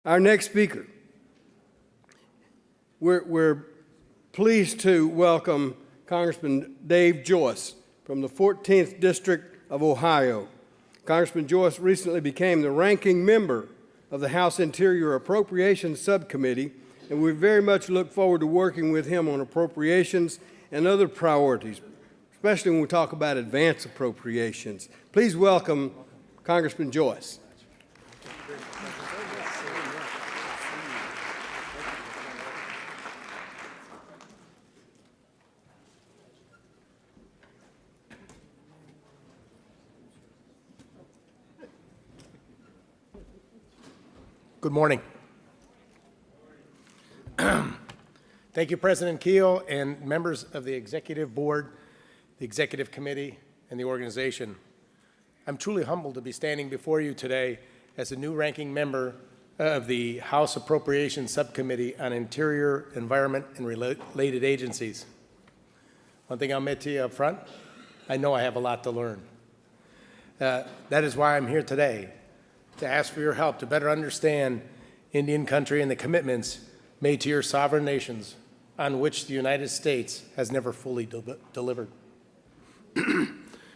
Our next speaker, we're pleased to welcome Congressman Dave Joyce from the 14th District of Ohio. Congressman Joyce recently became the ranking member of the House Interior Appropriations Subcommittee, and we very much look forward to working with him on appropriations and other priorities, especially when we talk about advance appropriations. Please welcome Congressman Joyce. Good morning. Thank you, President Keel, and members of the Executive Board, the Executive Committee, and the organization. I'm truly humbled to be standing before you today as a new ranking member of the House Appropriations Subcommittee on Interior, Environment, and Related Agencies. One thing I'll admit to you up front, I know I have a lot to learn. That is why I'm here today, to ask for your help to better understand Indian country and the commitments made to your sovereign nations on which the United States has never fully delivered.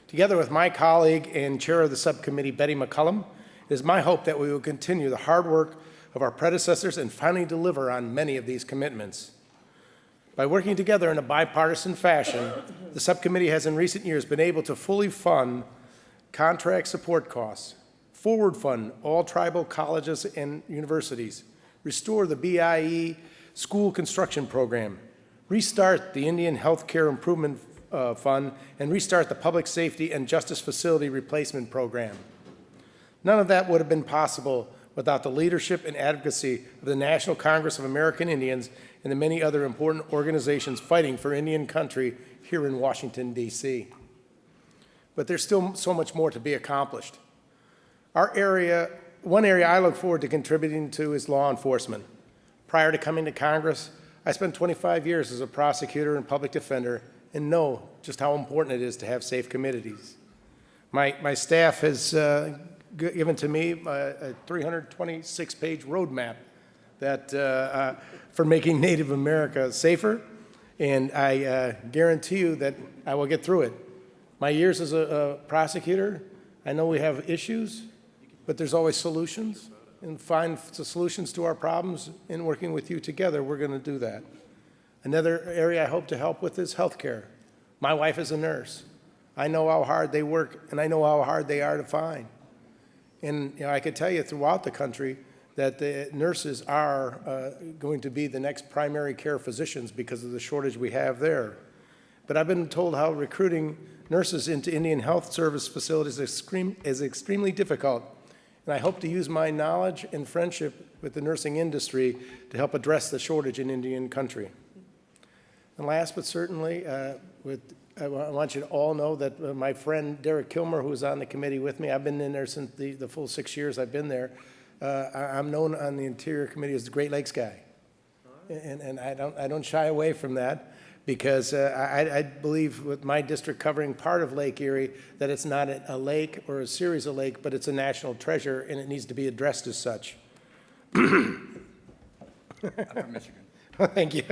Together with my colleague and chair of the subcommittee, Betty McCollum, it is my hope that we will continue the hard work of our predecessors and finally deliver on many of these commitments. By working together in a bipartisan fashion, the subcommittee has in recent years been able to fully fund contract support costs, forward fund all tribal colleges and universities, restore the BIE school construction program, restart the Indian Health Care Improvement Fund, and restart the Public Safety and Justice Facility Replacement Program. None of that would have been possible without the leadership and advocacy of the National Congress of American Indians and the many other important organizations fighting for Indian country here in Washington, D.C. But there's still so much more to be accomplished. One area I look forward to contributing to is law enforcement. Prior to coming to Congress, I spent 25 years as a prosecutor and public defender and know just how important it is to have safe communities. My staff has given to me a 326-page roadmap that, for making Native America safer, and I guarantee you that I will get through it. My years as a prosecutor, I know we have issues, but there's always solutions, and find the solutions to our problems. In working with you together, we're going to do that. Another area I hope to help with is healthcare. My wife is a nurse. I know how hard they work, and I know how hard they are to find. And I could tell you throughout the country that the nurses are going to be the next primary care physicians because of the shortage we have there. But I've been told how recruiting nurses into Indian health service facilities is extremely difficult. And I hope to use my knowledge and friendship with the nursing industry to help address the shortage in Indian country. And last but certainly, I want you to all know that my friend Derek Kilmer, who's on the committee with me, I've been in there since the full 6 years I've been there. I'm known on the Interior Committee as the Great Lakes guy. And I don't shy away from that, because I believe with my district covering part of Lake Erie that it's not a lake or a series of lakes, but it's a national treasure, and it needs to be addressed as such. I'm from Michigan. Thank you.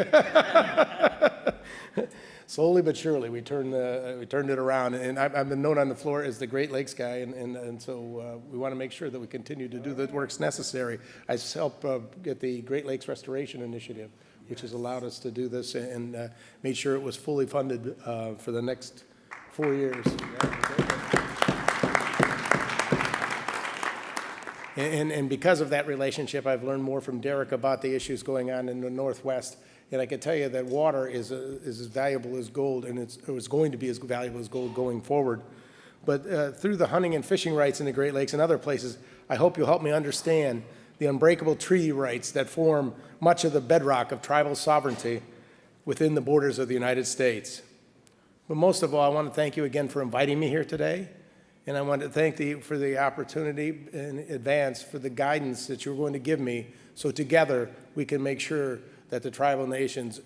Slowly but surely, we turned it around, and I've been known on the floor as the Great Lakes guy, and so we want to make sure that we continue to do the works necessary. I helped get the Great Lakes Restoration Initiative, which has allowed us to do this, and made sure it was fully funded for the next 4 years. And because of that relationship, I've learned more from Derek about the issues going on in the Northwest. And I can tell you that water is as valuable as gold, and it was going to be as valuable as gold going forward. But through the hunting and fishing rights in the Great Lakes and other places, I hope you'll help me understand the unbreakable treaty rights that form much of the bedrock of tribal sovereignty within the borders of the United States. But most of all, I want to thank you again for inviting me here today. And I want to thank you for the opportunity in advance for the guidance that you're going to give me, so together we can make sure that the tribal nations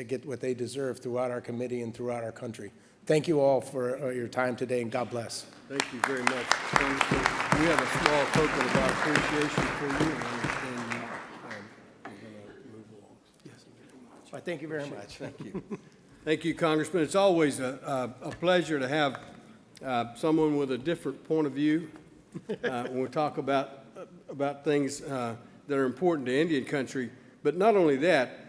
get what they deserve throughout our committee and throughout our country. Thank you all for your time today, and God bless. Thank you very much. We have a small token of our appreciation for you, and I thank you very much. Thank you. Thank you, Congressman. It's always a pleasure to have someone with a different point of view when we talk about things that are important to Indian country. But not only that,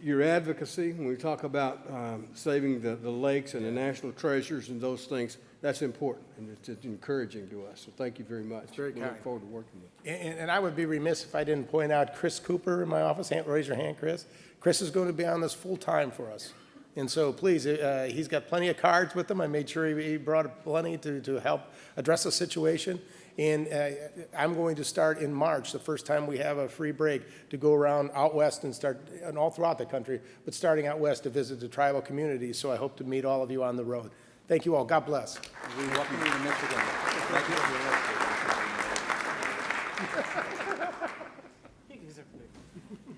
your advocacy, when we talk about saving the lakes and the national treasures and those things, that's important, and it's encouraging to us. So thank you very much. Very We kind. look forward to working with you. And I would be remiss if I didn't point out Chris Cooper in my office. Raise your hand, Chris. Chris is going to be on this full-time for us. And so please, he's got plenty of cards with him. I made sure he brought plenty to help address the situation. And I'm going to start in March, the first time we have a free break, to go around out west and start, and all throughout the country, but starting out west to visit the tribal communities. So I hope to meet all of you on the road. Thank you all. God bless. We welcome you to Michigan. Thank you.